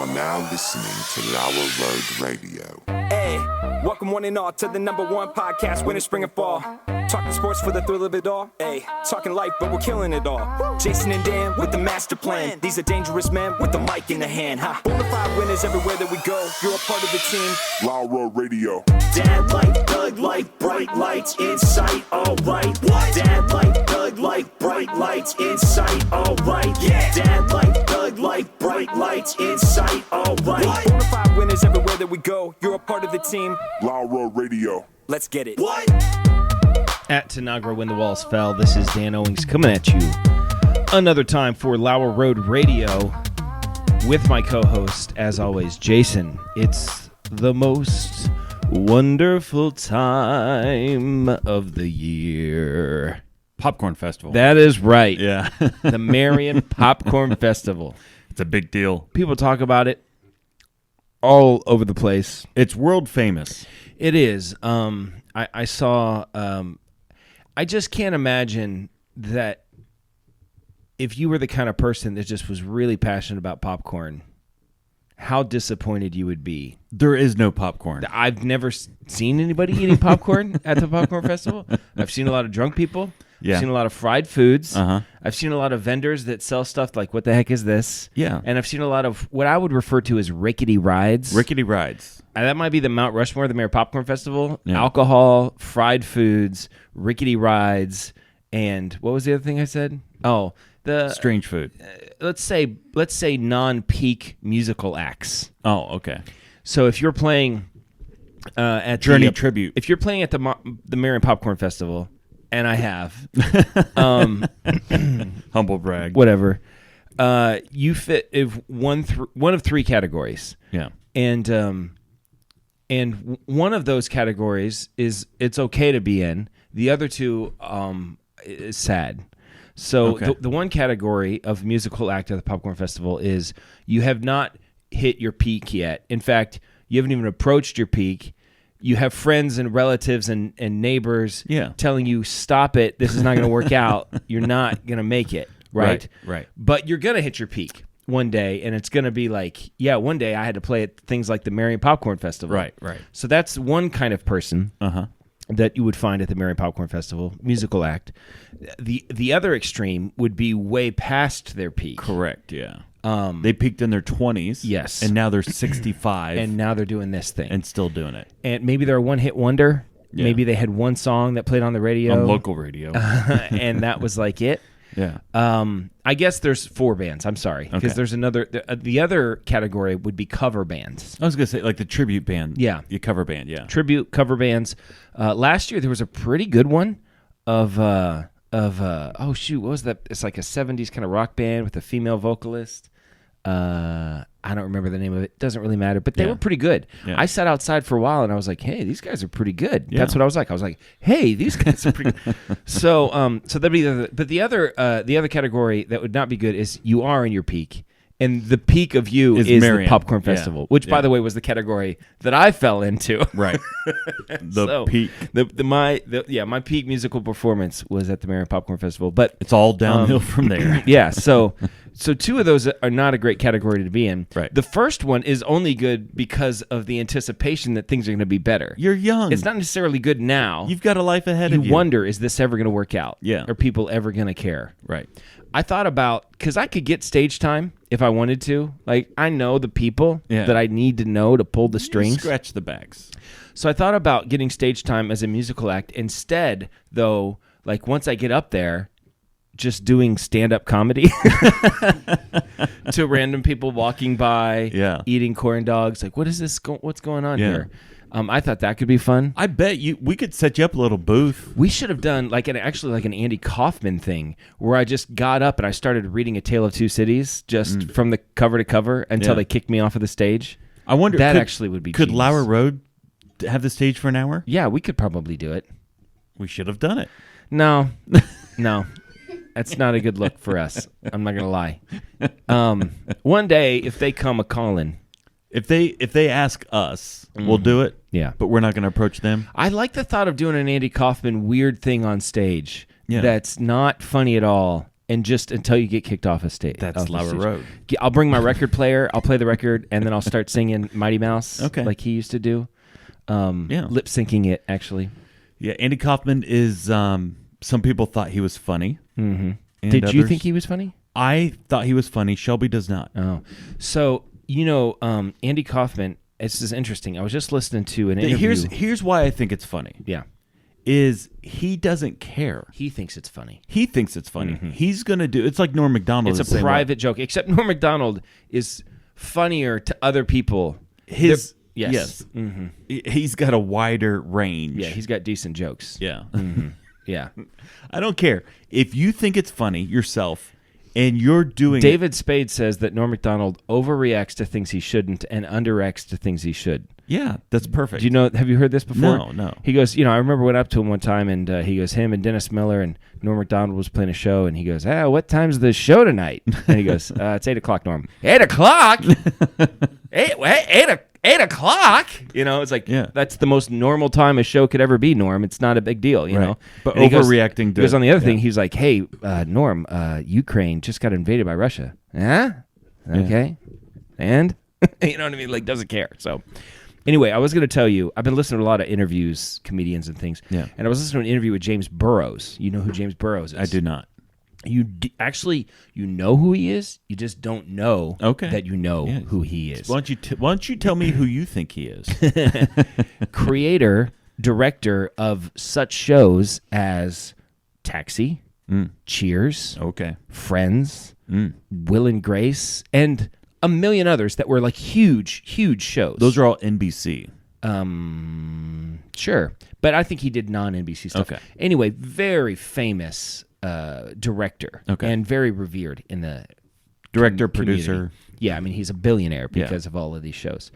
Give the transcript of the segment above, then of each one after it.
are now listening to Lauer Road Radio. Hey, welcome one and all to the #1 podcast, winter, spring, and fall. Talking sports for the thrill of it all. Hey, talking life, but we're killing it all. Jason and Dan with the master plan. These are dangerous men with the mic in the hand. Ha. Bonafide winners everywhere that we go. You're a part of the team. Lauer Radio. Dad light, thug light, bright lights in sight. All right. What? Dad light, thug light, bright lights in sight. All right. Yeah. Dad light, thug light, bright lights in sight. All right. What? Bonafide winners everywhere that we go. You're a part of the team. Lauer Radio. Let's get it. What? At Tanagra When the Walls Fell, this is Dan Owings coming at you another time for Lauer Road Radio with my co-host, as always, Jason. It's the most wonderful time of the year. Popcorn Festival. That is right. Yeah. The Marion Popcorn Festival. It's a big deal. People talk about it all over the place. It's world famous. It is. I saw... I just can't imagine that if you were the kind of person that just was really passionate about popcorn, how disappointed you would be. There is no popcorn. I've never seen anybody eating popcorn at the Popcorn Festival. I've seen a lot of drunk people. Yeah. I've seen a lot of fried foods. Uh-huh. I've seen a lot of vendors that sell stuff like, what the heck is this? Yeah. And I've seen a lot of what I would refer to as rickety rides. Rickety rides. And that might be the Mount Rushmore, the Marion Popcorn Festival. Yeah. Alcohol, fried foods, rickety rides, and what was the other thing I said? Oh, the Strange food. let's say non-peak musical acts. Oh, okay. So if you're playing at Journey the, Tribute. if you're playing at the Marion Popcorn Festival, and I have, Humble brag. whatever, you fit if one of three categories. Yeah. And one of those categories is it's okay to be in. The other two is sad. So Okay. the one category of musical act at the Popcorn Festival is you have not hit your peak yet. In fact, you haven't even approached your peak. You have friends and relatives and neighbors telling you, stop it, this is not going to work out. You're not going to make it, right? Right. But you're going to hit your peak one day, and it's going to be like, yeah, one day I had to play at things like the Marion Popcorn Festival. Right. So that's one kind of person that you would find at the Marion Popcorn Festival, musical act. The other extreme would be way past their peak. Correct, yeah. They peaked in their 20s. Yes. And now they're 65. And now they're doing this thing. and still doing it. And maybe they're a one-hit wonder. Yeah. Maybe they had one song that played on the radio. On local radio. And that was like it. Yeah. I guess there's 4 bands. I'm sorry. Because Okay. there's another... The other category would be cover bands. I was going to say, like the tribute band. Yeah. Your cover band, yeah. Tribute cover bands. Last year, there was a pretty good one of oh, shoot, what was that? It's like a 70s kind of rock band with a female vocalist. I don't remember the name of it. Doesn't really matter, but they were pretty good. Yeah. I sat outside for a while and I was like, hey, these guys are pretty good. Yeah. That's what I was like. I was like, hey, these guys are pretty good. So that'd be the other category that would not be good is you are in your peak. And the peak of you is the Marion. Popcorn Yeah. Festival, which, by the way, was the category that I fell into. Right. The So, peak. My peak musical performance was at the Marion Popcorn Festival. But It's all downhill from there. yeah, so 2 of those are not a great category to be in. Right. The first one is only good because of the anticipation that things are going to be better. You're young. It's not necessarily good now. You've got a life ahead of you. You wonder, is this ever going to work out? Yeah. Are people ever going to care? Right. I thought about, because I could get stage time if I wanted to. Like, I know the people that I need to know to pull the strings. Scratch the backs. So I thought about getting stage time as a musical act. Instead, though, like once I get up there, just doing stand-up comedy to random people walking by, eating corn dogs. Like, what is this? What's going on here? I thought that could be fun. I bet we could set you up a little booth. We should have done like an Andy Kaufman thing where I just got up and I started reading A Tale of Two Cities just from the cover to cover until they kicked me off of the stage. I wonder that actually would be. Could genius. Lauer Road have the stage for an hour? Yeah, we could probably do it. We should have done it. No. That's not a good look for us. I'm not gonna lie. One day, if they come a calling, if they ask us, we'll do it. Yeah, but we're not going to approach them. I like the thought of doing an Andy Kaufman weird thing on stage. Yeah. That's not funny at all, and just until you get kicked off a stage. That's Lauer Road. I'll bring my record player. I'll play the record, and then I'll start singing Mighty Mouse, like he used to do. Lip syncing it actually. Yeah, Andy Kaufman is. Some people thought he was funny. Mm-hmm. Did you think he was funny? I thought he was funny. Shelby does not. Oh, so Andy Kaufman. This is interesting. I was just listening to an interview. Here's why I think it's funny. Yeah. Is he doesn't care. He thinks it's funny. He thinks it's funny. Mm-hmm. He's going to do... It's like Norm Macdonald. It's a private joke. Except Norm Macdonald is funnier to other people. Yes. Mm-hmm. He's got a wider range. Yeah, he's got decent jokes. Yeah. Mm-hmm. Yeah. I don't care. If you think it's funny yourself and you're doing David Spade says that Norm Macdonald overreacts to things he shouldn't and underacts to things he should. Yeah, that's perfect. Do you know? Have you heard this before? No. He goes, I remember went up to him one time, and he goes, him and Dennis Miller and Norm Macdonald was playing a show, and he goes, what time's the show tonight? And he goes, it's 8 o'clock, Norm. 8 o'clock? 8 o'clock? It's like, that's the most normal time a show could ever be, Norm. It's not a big deal, you know? But overreacting he goes on the other thing, he's like, hey, Norm, Ukraine just got invaded by Russia. Huh? Okay. And? You know what I mean? Like, doesn't care. So... Anyway, I was going to tell you, I've been listening to a lot of interviews, comedians and things, and I was listening to an interview with James Burrows. You know who James Burrows is? I do not. Actually, you know who he is. You just don't know that you know who he is. Why don't you tell me who you think he is? Creator, director of such shows as Taxi, Cheers, Friends, Will and Grace, and a million others that were like huge shows. Those are all NBC. Sure. But I think he did non-NBC stuff. Okay. Anyway, very famous director and very revered in the director, community. producer. Yeah, I mean, he's a billionaire because of all of these shows.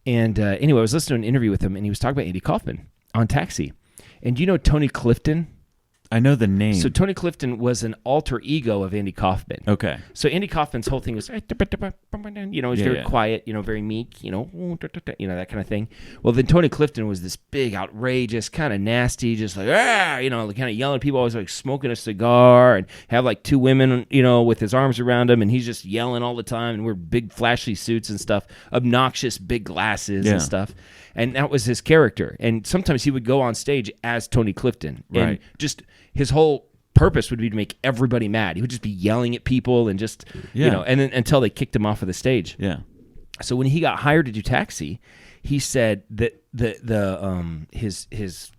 And anyway, I was listening to an interview with him, and he was talking about Andy Kaufman on Taxi. And do you know Tony Clifton? I know the name. So Tony Clifton was an alter ego of Andy Kaufman. Okay. So Andy Kaufman's whole thing was, he's very quiet, very meek, that kind of thing. Well, then Tony Clifton was this big, outrageous, kind of nasty, just like, kind of yelling at people, always like smoking a cigar and have like two women, with his arms around him, and he's just yelling all the time and wear big flashy suits and stuff, obnoxious big glasses and stuff. And that was his character. And sometimes he would go on stage as Tony Clifton. And just his whole purpose would be to make everybody mad. He would just be yelling at people and just, and then until they kicked him off of the stage. Yeah. So when he got hired to do Taxi, he said that his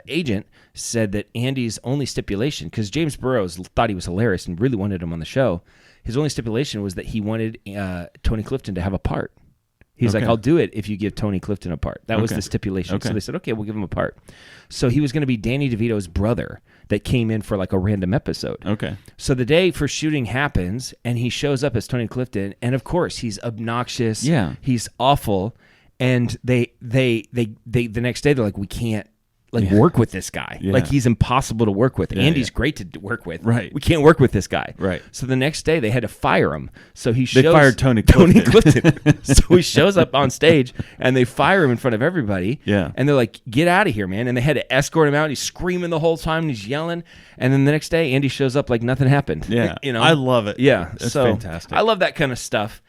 agent said that Andy's only stipulation, because James Burrows thought he was hilarious and really wanted him on the show, his only stipulation was that he wanted Tony Clifton to have a part. He's like, I'll do it if you give Tony Clifton a part. That was the stipulation. So they said, okay, we'll give him a part. So he was going to be Danny DeVito's brother that came in for like a random episode. Okay. So the day for shooting happens, and he shows up as Tony Clifton, and of course he's obnoxious. Yeah. He's awful, and they the next day they're like, we can't work with this guy. Like, he's impossible to work with. Andy's great to work with. Right. We can't work with this guy. Right. So the next day they had to fire him. So they fired Tony Clifton. So he shows up on stage and they fire him in front of everybody. Yeah. And they're like, get out of here, man. And they had to escort him out. He's screaming the whole time and he's yelling. And then the next day Andy shows up like nothing happened. Yeah. I love it. Yeah. It's fantastic. I love that kind of stuff.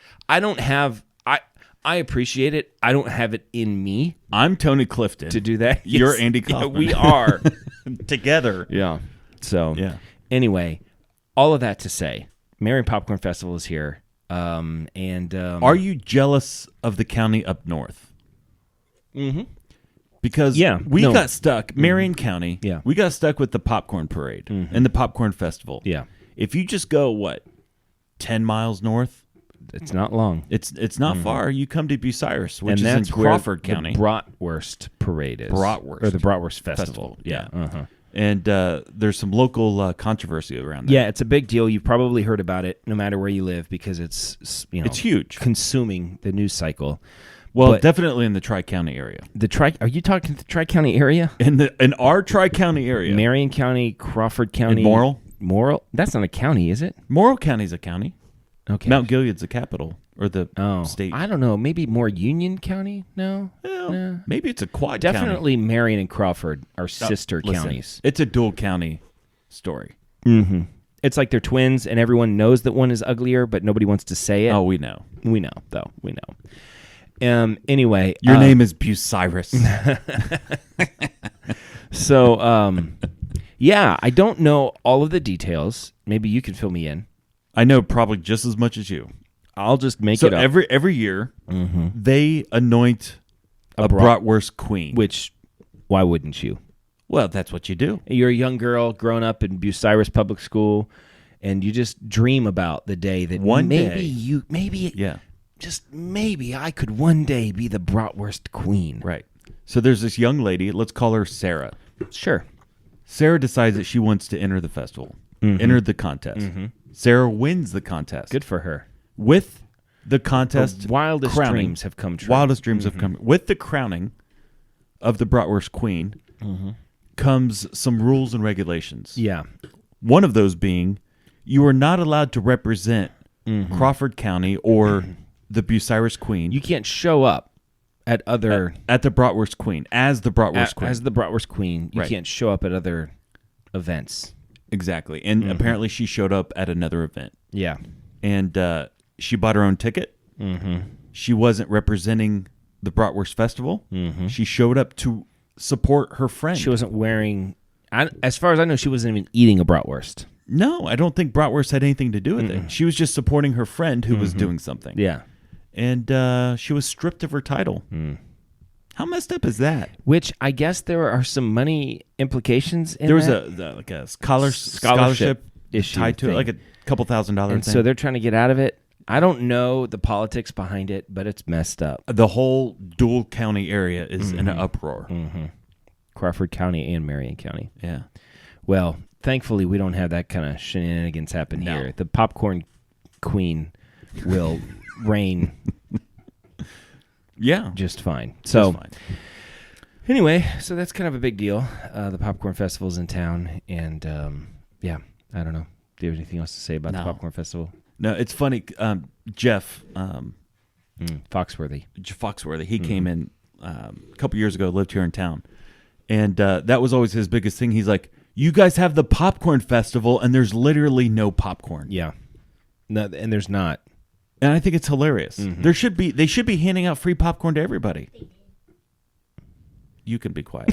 I appreciate it. I don't have it in me. I'm Tony Clifton to do that. You're Andy Kaufman. Yeah, we are together. Yeah. So anyway, all of that to say, Marion Popcorn Festival is here. Are you jealous of the county up north? Mm-hmm. Because we got stuck, Marion County. Yeah. We got stuck with the popcorn parade and the popcorn festival. Yeah. If you just go 10 miles north. It's not long. It's not far. You come to Bucyrus, which is in Crawford County. The Bratwurst Parade is. Bratwurst. Or the Bratwurst Festival. Yeah. Uh-huh. And there's some local controversy around that. Yeah, it's a big deal. You've probably heard about it no matter where you live because it's huge. Consuming the news cycle. Well, definitely in the Tri-County area. Are you talking the Tri-County area? In our Tri-County area. Marion County, Crawford County. And Morrill? That's not a county, is it? Morrill County's a county. Okay. Mount Gilead's the capital or the state. I don't know. Maybe more Union County? No. Maybe it's a quad Definitely county. Marion and Crawford are sister counties. It's a dual county story. Mm-hmm. It's like they're twins, and everyone knows that one is uglier, but nobody wants to say it. Oh, we know. We know, though. We know. Anyway. Your name is Bucyrus. So, yeah, I don't know all of the details. Maybe you can fill me in. I know probably just as much as you. I'll just make it up. So every year, they anoint a Bratwurst Queen. Which, why wouldn't you? Well, that's what you do. You're a young girl growing up in Bucyrus Public School, and you just dream about the day that maybe I could one day be the Bratwurst Queen. Right. So there's this young lady. Let's call her Sarah. Sure. Sarah decides that she wants to enter the festival, enter the contest. Sarah wins the contest. Good for her. With the contest, the wildest dreams have come true. Wildest dreams have come. With the crowning of the Bratwurst Queen comes some rules and regulations. Yeah. One of those being, you are not allowed to represent Crawford County or the Bucyrus Queen. You can't show up at other at the Bratwurst Queen as the Bratwurst Queen. As the Bratwurst Queen, you can't show up at other events. Exactly. And apparently she showed up at another event. Yeah. And she bought her own ticket. She wasn't representing the Bratwurst Festival. She showed up to support her friend. She wasn't wearing... as far as I know, she wasn't even eating a bratwurst. No, I don't think bratwurst had anything to do with it. She was just supporting her friend who was doing something. Yeah. And she was stripped of her title. How messed up is that? Which I guess there are some money implications in there was that. a scholarship issue tied to it, like a couple $1,000 and thing. so they're trying to get out of it. I don't know the politics behind it, but it's messed up. The whole Dual County area is in an uproar. Crawford County and Marion County. Yeah. Well, thankfully, we don't have that kind of shenanigans happen here. The Popcorn Queen will reign just fine. Anyway, so that's kind of a big deal. The Popcorn Festival's in town, and I don't know. Do you have anything else to say about the Popcorn Festival? No, it's funny. Jeff Foxworthy. He came in a couple years ago, lived here in town, and that was always his biggest thing. He's like, "You guys have the Popcorn Festival, and there's literally no popcorn." Yeah, no, and there's not. And I think it's hilarious. They should be handing out free popcorn to everybody. You can be quiet.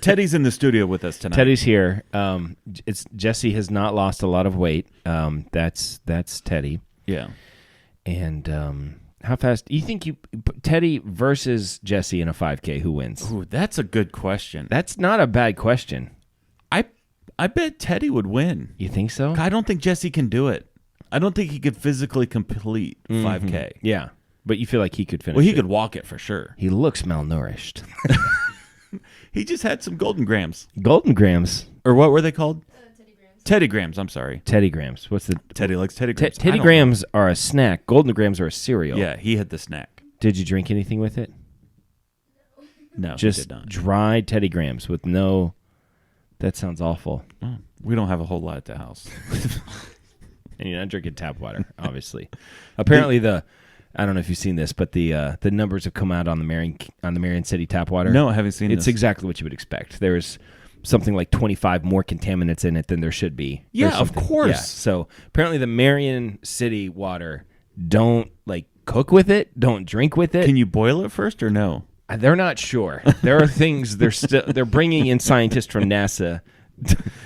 Teddy's in the studio with us tonight. Teddy's here. It's Jesse has not lost a lot of weight. That's Teddy. Yeah. And how fast do you think Teddy versus Jesse in a 5K? Who wins? Ooh, that's a good question. That's not a bad question. I bet Teddy would win. You think so? I don't think Jesse can do it. I don't think he could physically complete 5K. Yeah, but you feel like he could finish. Well, he could walk it for sure. He looks malnourished. He just had some Golden Grams. Golden Grams, or what were they called? Teddy Grams. Teddy Grams. I'm sorry. Teddy Grams. What's the Teddy likes Teddy Grams? Teddy Grams are a snack. Golden Grams are a cereal. Yeah, he had the snack. Did you drink anything with it? No, just he did not. Dried Teddy Grams with no. That sounds awful. Oh, we don't have a whole lot at the house. And you're not drinking tap water, obviously. Apparently, I don't know if you've seen this, but the numbers have come out on the Marion City tap water. No, I haven't seen It's exactly what you would expect. There's something like 25 more contaminants in it than there should be. Yeah, of course. Yeah. So apparently, the Marion City water, don't cook with it, don't drink with it. Can you boil it first or no? They're not sure. There are things they're bringing in scientists from NASA.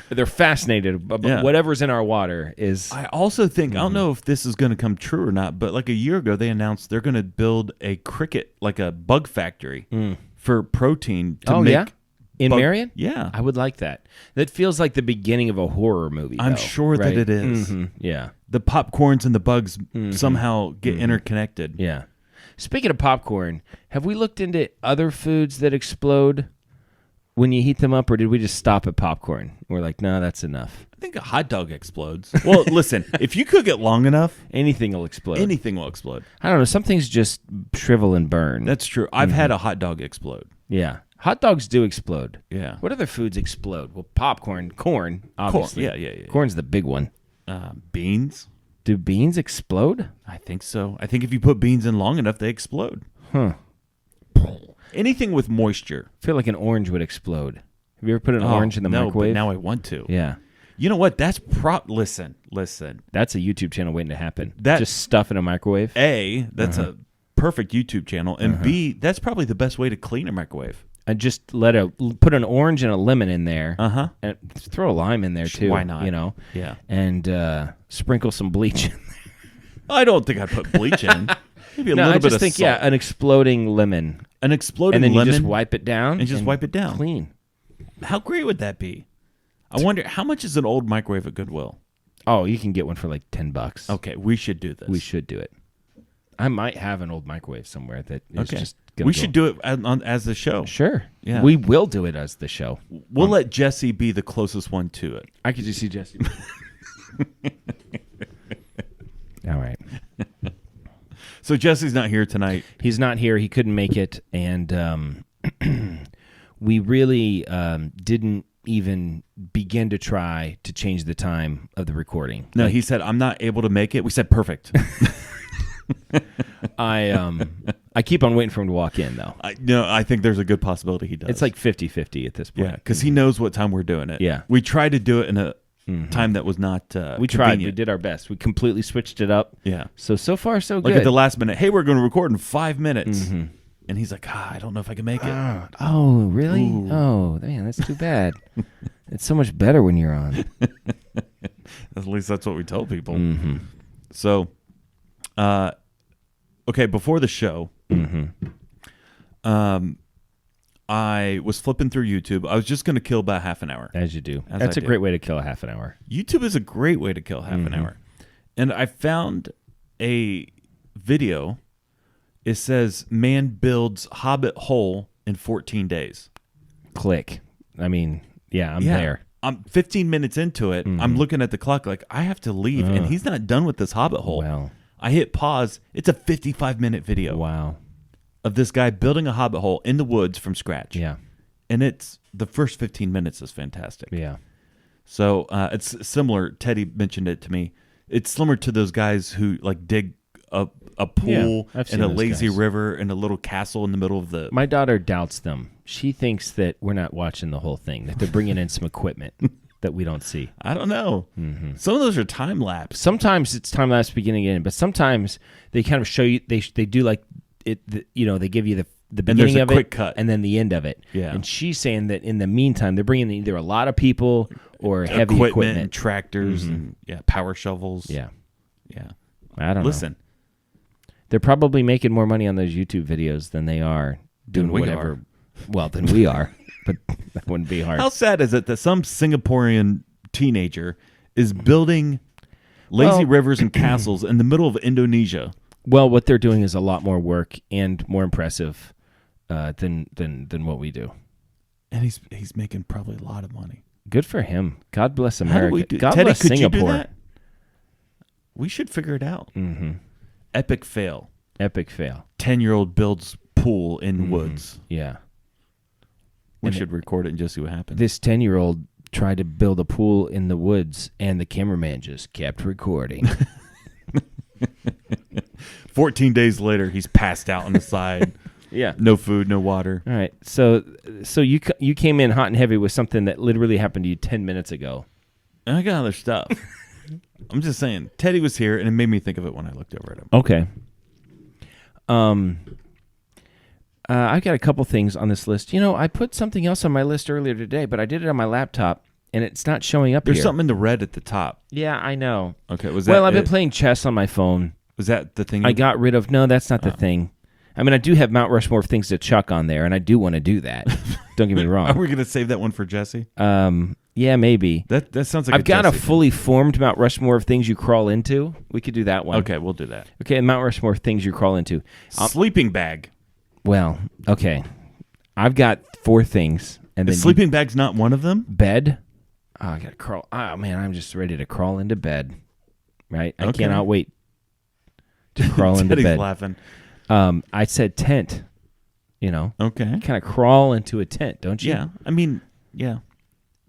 They're fascinated about whatever's in our water is. I also think, I don't know if this is going to come true or not, but like a year ago, they announced they're going to build a a bug factory for protein to make. In Marion? Yeah. I would like that. That feels like the beginning of a horror movie. I'm sure that it is. Yeah. The popcorns and the bugs somehow get interconnected. Yeah. Speaking of popcorn, have we looked into other foods that explode when you heat them up, or did we just stop at popcorn? We're like, no, that's enough. I think a hot dog explodes. Well, listen, if you cook it long enough, anything will explode. Anything will explode. I don't know. Some things just shrivel and burn. That's true. I've had a hot dog explode. Yeah. Hot dogs do explode. Yeah. What other foods explode? Well, popcorn, corn, obviously. Corn. Yeah. Corn's the big one. Beans. Do beans explode? I think so. I think if you put beans in long enough, they explode. Huh. Anything with moisture. I feel like an orange would explode. Have you ever put an orange in the microwave? But now I want to. Yeah. You know what? That's listen. That's a YouTube channel waiting to happen. That just stuff in a microwave. A, that's a perfect YouTube channel, and B, that's probably the best way to clean a microwave. And just put an orange and a lemon in there. And throw a lime in there too. Why not? You know. Yeah. And sprinkle some bleach in there. I don't think I'd put bleach in. Maybe a little I bit just of think salt. an exploding lemon. An exploding and then lemon. You just wipe it down. And wipe it down. Clean. How great would that be? I wonder how much is an old microwave at Goodwill? Oh, you can get one for like $10. Okay, we should do this. We should do it. I might have an old microwave somewhere that is just gonna We should do it as the show. Sure. Yeah. We will do it as the show. We'll let Jesse be the closest one to it. I could just see Jesse. All right. So Jesse's not here tonight. He's not here. He couldn't make it. And we really didn't even begin to try to change the time of the recording. No, he said, I'm not able to make it. We said, perfect. I keep on waiting for him to walk in, though. I think there's a good possibility he does. It's like 50-50 at this point. Yeah, because he knows what time we're doing it. Yeah. We tried to do it in a time that was not We tried. We did our best. We completely switched it up. Yeah. So far, so good. Like at the last minute, hey, we're going to record in 5 minutes. And he's like, I don't know if I can make it. Oh, really? Ooh. Oh, man, that's too bad. It's so much better when you're on. At least that's what we tell people. So, okay, before the show, I was flipping through YouTube. I was just going to kill about half an hour. As you do. That's a great way to kill a half an hour. YouTube is a great way to kill half an hour. And I found a video. It says, man builds Hobbit hole in 14 days. Click. I mean, I'm there. I'm 15 minutes into it. I'm looking at the clock like, I have to leave. And he's not done with this Hobbit hole. Well. I hit pause. It's a 55-minute video. Wow. Of this guy building a Hobbit hole in the woods from scratch. Yeah. And it's the first 15 minutes is fantastic. Yeah. So it's similar. Teddy mentioned it to me. It's similar to those guys who like dig a pool and a lazy river and a little castle in the middle of the... My daughter doubts them. She thinks that we're not watching the whole thing, that they're bringing in some equipment that we don't see. I don't know. Some of those are time-lapse. Sometimes it's time-lapse beginning and end, but sometimes they kind of show you, they do like, they give you the beginning of it, quick cut, and then the end of it. Yeah. And she's saying that in the meantime, they're bringing in either a lot of people or heavy equipment. And tractors and power shovels. Yeah. Yeah. I don't know. Listen. They're probably making more money on those YouTube videos than they are doing whatever. Well, than we are, but that wouldn't be hard. How sad is it that some Singaporean teenager is building lazy rivers and castles in the middle of Indonesia? Well, what they're doing is a lot more work and more impressive than what we do. And he's making probably a lot of money. Good for him. God bless America. God Teddy, bless could Singapore. you do that? We should figure it out. Epic fail. 10-year-old builds pool in woods. Yeah. We should record it and just see what happens. This 10-year-old tried to build a pool in the woods, and the cameraman just kept recording. 14 days later, he's passed out on the side. Yeah. No food, no water. All right. So you came in hot and heavy with something that literally happened to you 10 minutes ago. And I got other stuff. I'm just saying. Teddy was here, and it made me think of it when I looked over at him. Okay. I've got a couple things on this list. I put something else on my list earlier today, but I did it on my laptop, and it's not showing up There's here. something in the red at the top. Yeah, I know. Okay, was that Well, I've been playing chess on my phone. Was that the thing? I got rid of... No, that's not the thing. I mean, I do have Mount Rushmore things to chuck on there, and I do want to do that. Don't get me wrong. Are we going to save that one for Jesse? Yeah, maybe. That sounds like I've got a fully formed Mount Rushmore of things you crawl into. We could do that one. Okay, we'll do that. Okay, Mount Rushmore things you crawl into. Sleeping bag. Well, okay. I've got 4 things. And then sleeping bag's not one of them? Bed. Oh, I got to crawl. Oh, man, I'm just ready to crawl into bed. Right? I cannot wait to crawl into bed. Teddy's laughing. I said tent, Okay. kind of crawl into a tent, don't you? Yeah. I mean, yeah.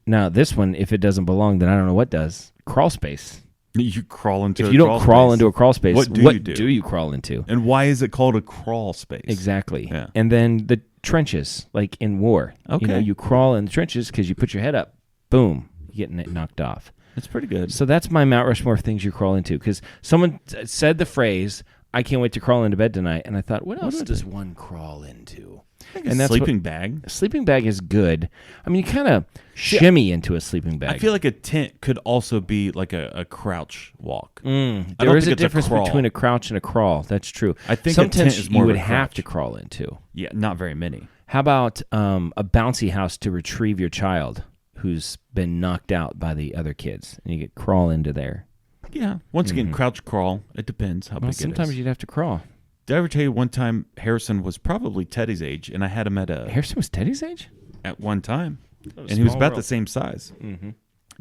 Now, this one, if it doesn't belong, then I don't know what does. Crawl space. You crawl into If you don't crawl into a crawl space, what do you crawl into? And why is it called a crawl space? Exactly. Yeah. And then the trenches, like in war. Okay. You crawl in the trenches because you put your head up. Boom. You're getting it knocked off. It's pretty good. So that's my Mount Rushmore of things you crawl into. Because someone said the phrase, "I can't wait to crawl into bed tonight," and I thought, what else does one crawl into? And that's sleeping bag. A sleeping bag is good. I mean, you kind of shimmy into a sleeping bag. I feel like a tent could also be like a crouch walk. There is a difference between a crouch and a crawl. That's true. I think some a tent tents is more you of would a have crouch. to crawl into. Yeah, not very many. How about a bouncy house to retrieve your child who's been knocked out by the other kids, and you get crawl into there? Yeah. Once again, crouch crawl. It depends how big it is. Sometimes you'd have to crawl. Did I ever tell you one time Harrison was probably Teddy's age, and I had him Harrison was Teddy's age? At one time, and he was about the same size. Mm-hmm.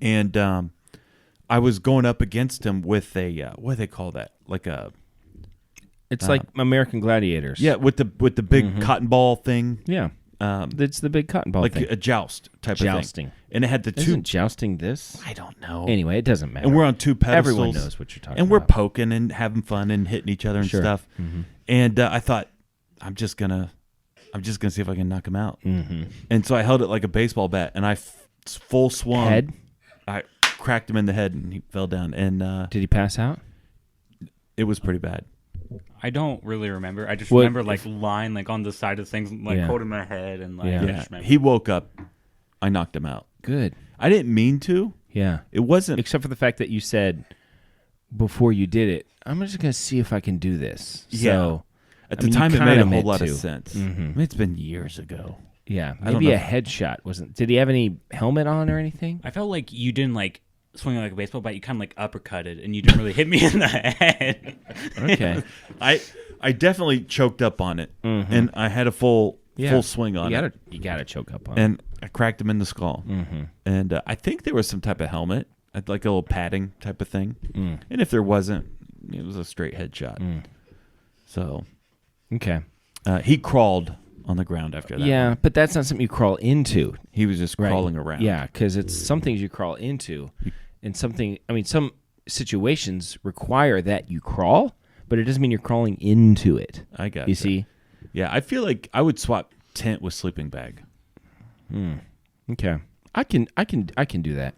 And I was going up against him with a what do they call that? Like a. It's like American Gladiators. Yeah, with the big cotton ball thing. Yeah. It's the big cotton ball like thing. A joust type Jousting. of thing. And it had the two. Isn't jousting this? I don't know. Anyway, it doesn't matter. And we're on two pedestals. Everyone knows what you're talking about. And we're poking and having fun and hitting each other and stuff. Mm-hmm. And I thought, I'm just gonna see if I can knock him out. Mm-hmm. And so I held it like a baseball bat, and I full swung. Head? I cracked him in the head, and he fell down. And did he pass out? It was pretty bad. I don't really remember. I just remember lying on the side of things, holding my head and He woke up. I knocked him out. Good. I didn't mean to. Yeah. It wasn't. Except for the fact that you said before you did it, I'm just going to see if I can do this. Yeah. So, at the time, it made a whole lot of sense. Mm-hmm. I mean, it's been years ago. Yeah. Maybe a headshot wasn't. Did he have any helmet on or anything? I felt like you didn't swing like a baseball bat. You kind of uppercutted, and you didn't really hit me in the head. Okay. I definitely choked up on it, and I had a full swing on it. You gotta choke up on it. And I cracked him in the skull. Mm-hmm. And I think there was some type of helmet, like a little padding type of thing. And if there wasn't, it was a straight headshot. So, okay. He crawled on the ground after that. Yeah, but that's not something you crawl into. He was just crawling around. Yeah, because it's some things you crawl into, and some situations require that you crawl, but it doesn't mean you're crawling into it. I got you. See? Yeah, I feel like I would swap tent with sleeping bag. Okay, I can do that.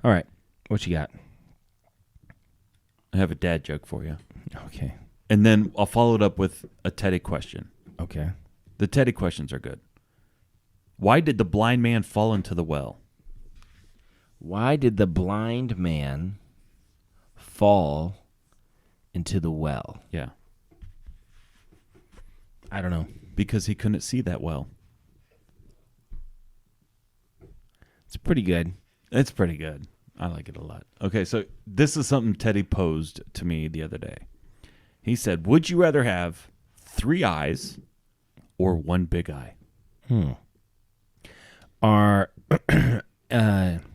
All right, what you got? I have a dad joke for you. Okay. And then I'll follow it up with a Teddy question. Okay. The Teddy questions are good. Why did the blind man fall into the well? Why did the blind man fall into the well? Yeah. I don't know. Because he couldn't see that well. It's pretty good. It's pretty good. I like it a lot. Okay, so this is something Teddy posed to me the other day. He said, would you rather have 3 eyes or 1 big eye?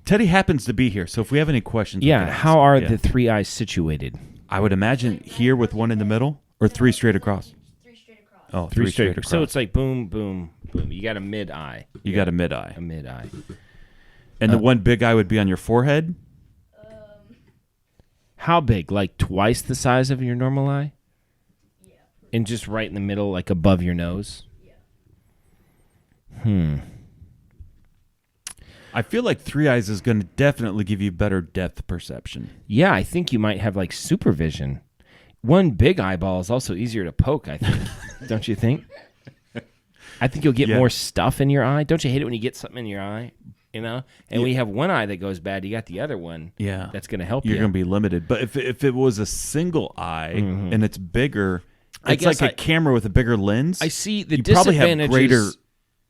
Teddy happens to be here, so if we have any questions... Yeah, how are the 3 eyes situated? I would imagine here with 1 in the middle, or 3 straight across? 3 straight across. Oh, 3 straight across. So it's like boom, boom, boom. You got a mid-eye. You got a mid-eye. A mid-eye. And the 1 big eye would be on your forehead? How big? Like twice the size of your normal eye? Yeah. And just right in the middle, like above your nose? Yeah. I feel like 3 eyes is going to definitely give you better depth perception. Yeah, I think you might have like supervision. 1 big eyeball is also easier to poke, I think. Don't you think? I think you'll get more stuff in your eye. Don't you hate it when you get something in your eye? You know? And when you have 1 eye that goes bad, you got the other one that's going to help you. You're going to be limited. But if it was a single eye and it's bigger, it's like a camera with a bigger lens. I see the you probably have greater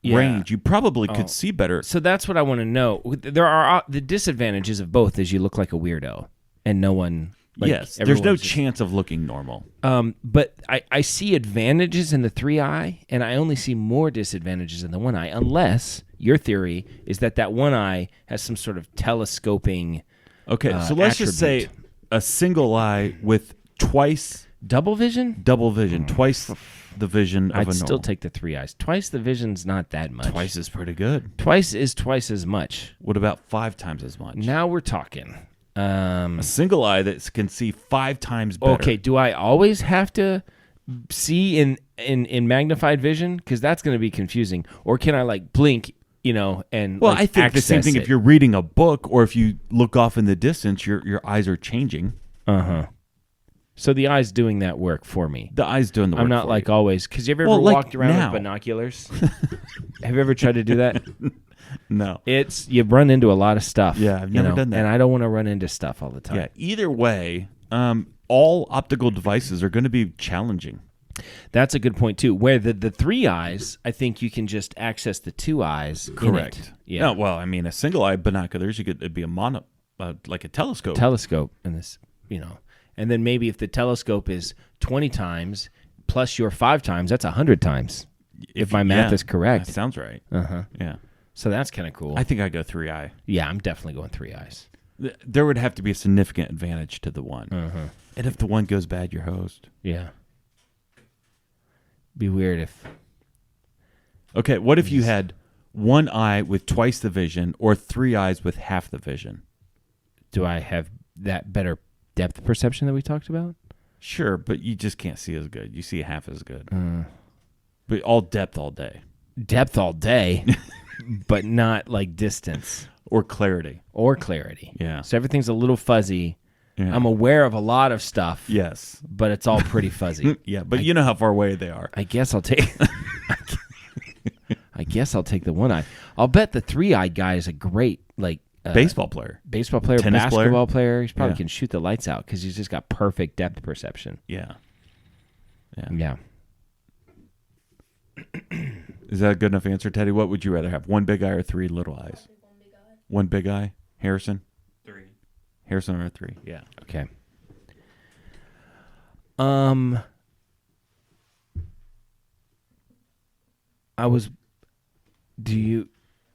Yeah. range. You probably could see better. So that's what I want to know. There are the disadvantages of both is you look like a weirdo and no one... yes, there's no chance of looking normal. But I see advantages in the 3 eye, and I only see more disadvantages in the 1 eye, unless your theory is that 1 eye has some sort of telescoping. Okay, so let's just say a single eye with twice double vision, twice the vision of a normal. I'd still take the 3 eyes. Twice the vision's not that much. Twice is pretty good. Twice is twice as much. What about 5 times as much? Now we're talking. A single eye that can see 5 times better. Okay, do I always have to see in magnified vision? Because that's going to be confusing. Or can I blink and I think the same thing if you're reading a book or if you look off in the distance, your eyes are changing. So the eye's doing that work for me. The eye's doing the work. I'm not for like you. always, because you ever walked around with binoculars? Have you ever tried to do that? No. You run into a lot of stuff. Yeah, I've never done that. And I don't want to run into stuff all the time. Yeah, either way, all optical devices are going to be challenging. That's a good point too. Where the 3 eyes, I think you can just access the 2 eyes. Correct. In it. Yeah. No, well, I mean, a single eye binoculars, it'd be a like a telescope. Telescope, and this, and then maybe if the telescope is 20 times plus your 5 times, that's 100 times. If my math is correct. That sounds right. Yeah. So that's kind of cool. I think I go 3 eye. Yeah, I'm definitely going 3 eyes. There would have to be a significant advantage to the one. And if the one goes bad, you're hosed. Yeah. Be weird if. Okay, what if you had 1 eye with twice the vision or 3 eyes with half the vision? Do I have that better depth perception that we talked about? Sure, but you just can't see as good. You see half as good. But all depth all day. Depth all day, but not like distance. Or clarity. Yeah. So everything's a little fuzzy. Yeah. I'm aware of a lot of stuff. Yes. But it's all pretty fuzzy. Yeah, but you know how far away they are. I guess I'll take the 1 eye. I'll bet the 3-eyed guy is a great baseball player, tennis basketball player. He probably can shoot the lights out because he's just got perfect depth perception. Yeah. Is that a good enough answer, Teddy? What would you rather have? 1 big eye or 3 little eyes? 1 big eye. Harrison? 3. Harrison or 3? Yeah. Okay.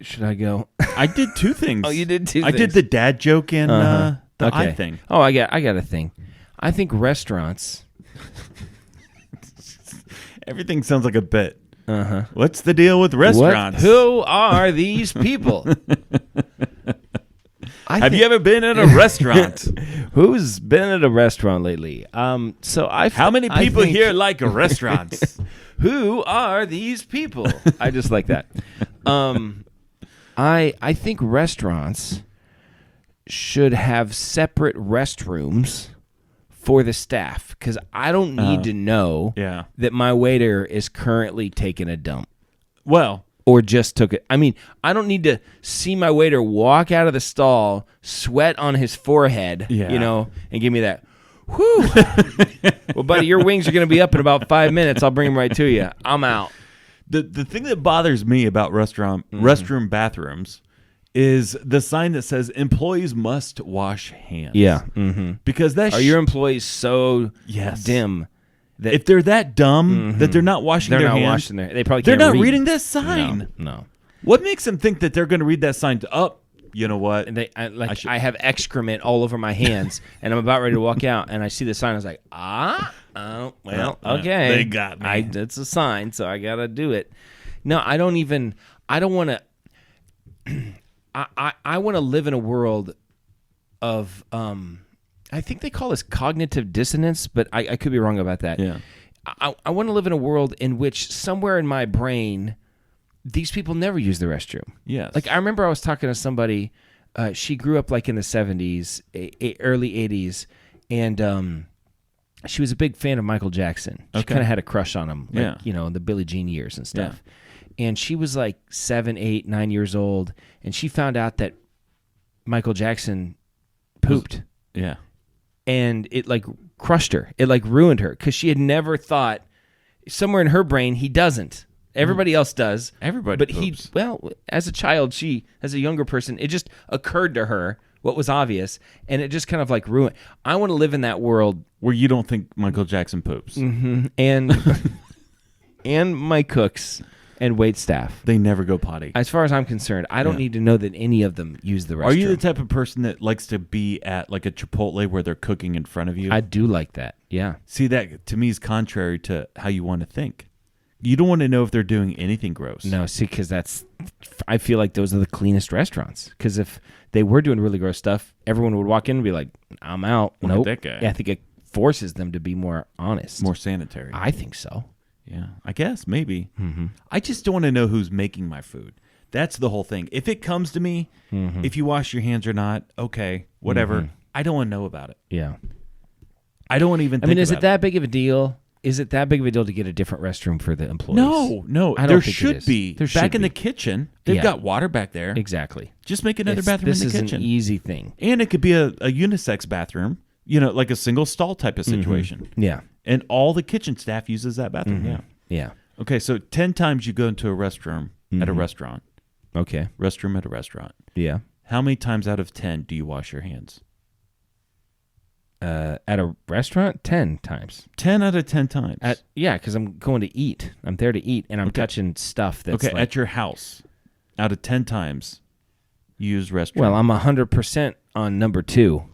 Should I go? I did 2 things. Oh, you did 2 things. I did the dad joke and the eye thing. Oh, I got a thing. I think restaurants. Everything sounds like a bit. What's the deal with restaurants? Who are these people? Have you ever been in a restaurant? Who's been at a restaurant lately? How many people here like restaurants? Who are these people? I just like that. I think restaurants should have separate restrooms for the staff because I don't need to know that my waiter is currently taking a dump. Well, or just took it. I mean, I don't need to see my waiter walk out of the stall, sweat on his forehead, and give me that, whew. Well, buddy, your wings are going to be up in about 5 minutes. I'll bring them right to you. I'm out. The thing that bothers me about restroom bathrooms is the sign that says employees must wash hands. Yeah. Because are your employees so dim that if they're that dumb that they're not washing their hands, they probably can't they're not read. reading this sign. No. What makes them think that they're going to read that sign you know what? And I have excrement all over my hands, and I'm about ready to walk out, and I see the sign. I was like, okay. They got me. It's a sign, so I got to do it. No, I don't want to. I want to live in a world of, I think they call this cognitive dissonance, but I could be wrong about that. Yeah. I want to live in a world in which somewhere in my brain, these people never use the restroom. Yes. Like I remember I was talking to somebody, she grew up like in the 70s, early 80s, and she was a big fan of Michael Jackson. She kind of had a crush on him, in the Billie Jean years and stuff. Yeah. And she was like 7, 8, 9 years old, and she found out that Michael Jackson pooped. Yeah. And it like crushed her. It like ruined her because she had never thought, somewhere in her brain, he doesn't. Everybody else does. Everybody poops. As a child, as a younger person, it just occurred to her what was obvious, and it just kind of like ruined. I want to live in that world where you don't think Michael Jackson poops. Mm-hmm. And my cooks and wait staff. They never go potty. As far as I'm concerned, I don't need to know that any of them use the restroom. Are you the type of person that likes to be at like a Chipotle where they're cooking in front of you? I do like that, yeah. See, that to me is contrary to how you want to think. You don't want to know if they're doing anything gross. No, see, because I feel like those are the cleanest restaurants. Because if they were doing really gross stuff, everyone would walk in and be like, I'm out. Look at that guy. Yeah, I think it forces them to be more honest. More sanitary. I think so. Yeah, I guess, maybe. Mm-hmm. I just don't want to know who's making my food. That's the whole thing. If it comes to me, if you wash your hands or not, okay, whatever. I don't want to know about it. Yeah. I don't want to even think about it. is it that big of a deal? Is it that big of a deal to get a different restroom for the employees? No. I don't there think should it is. be. There Back should in be. the kitchen, they've got water back there. Exactly. Just make another bathroom in the kitchen. This is an easy thing. And it could be a unisex bathroom, like a single stall type of situation. Yeah. And all the kitchen staff uses that bathroom. Yeah. Okay, so 10 times you go into a restroom at a restaurant. Okay. Restroom at a restaurant. Yeah. How many times out of 10 do you wash your hands? At a restaurant, 10 times. 10 out of 10 times. Because I'm going to eat. I'm there to eat, and I'm touching stuff that's okay. At your house, out of 10 times, you use restroom. Well, I'm 100% on number 2.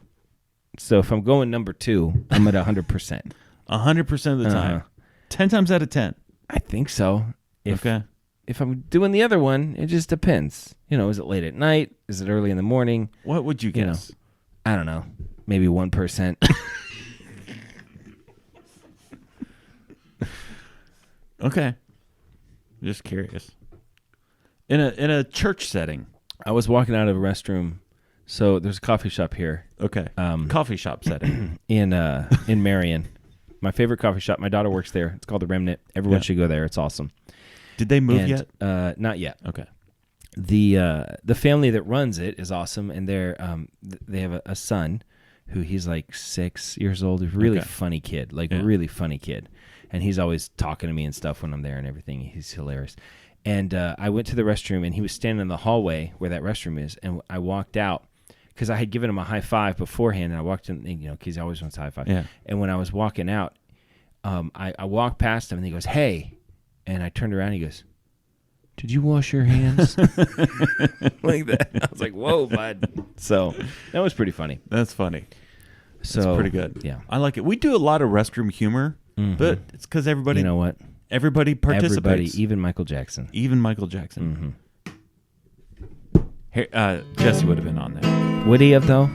So if I'm going number 2, I'm at 100%. 100% of the time. 10 times out of 10. I think so. If I'm doing the other one, it just depends. Is it late at night? Is it early in the morning? What would you guess? I don't know. Maybe 1%. Okay. Just curious. In a church setting. I was walking out of a restroom. So there's a coffee shop here. Okay. Coffee shop setting. in Marion. My favorite coffee shop. My daughter works there. It's called The Remnant. Everyone should go there. It's awesome. Did they move yet? Not yet. Okay. The family that runs it is awesome, and they have a son who he's like 6 years old. He's a really funny kid, really funny kid. And he's always talking to me and stuff when I'm there and everything. He's hilarious. And I went to the restroom, and he was standing in the hallway where that restroom is. And I walked out because I had given him a high five beforehand. And I walked in, because he always wants a high five. Yeah. And when I was walking out, I walked past him, and he goes, "Hey." And I turned around, and he goes, "Did you wash your hands?" Like that. I was like, "Whoa, bud." So that was pretty funny. That's funny. So that's pretty good. Yeah. I like it. We do a lot of restroom humor, but it's because everybody... You know what? Everybody participates. Everybody, even Michael Jackson. Here, Jesse would have been on there. Would he have, though?